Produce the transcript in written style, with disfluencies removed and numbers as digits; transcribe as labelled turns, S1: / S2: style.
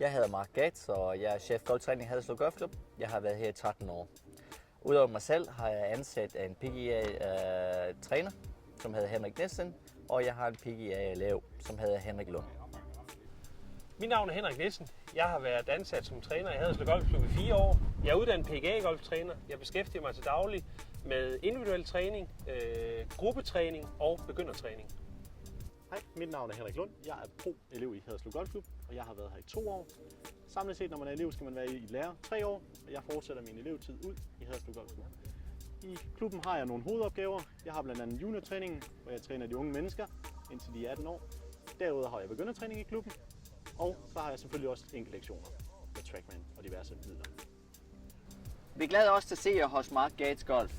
S1: Jeg hedder Mark Gatz, og jeg er chef golftræning i Haderslev Golfklub. Jeg har været her i 13 år. Udover mig selv har jeg ansat en PGA-træner, som hedder Henrik Nielsen, og jeg har en PGA-elev, som hedder Henrik Lund.
S2: Mit navn er Henrik Nielsen. Jeg har været ansat som træner i Haderslev Golfklub i 4 år. Jeg er uddannet PGA-golftræner. Jeg beskæftiger mig til daglig med individuel træning, gruppetræning og begyndertræning.
S3: Hej, mit navn er Henrik Lund. Jeg er pro-elev i Haderslev Golfklub, og jeg har været her i 2 år. Samlet set, når man er elev, skal man være i lære 3 år, og jeg fortsætter min elevtid ud i Haderslev Golfklub. I klubben har jeg nogle hovedopgaver. Jeg har blandt andet juniortræningen, hvor jeg træner de unge mennesker indtil de er 18 år. Derudover har jeg begyndertræning i klubben, og så har jeg selvfølgelig også enkelte lektioner med Trackman og diverse midler.
S1: Vi glæder os til at se jer hos Mark Gatz Golf.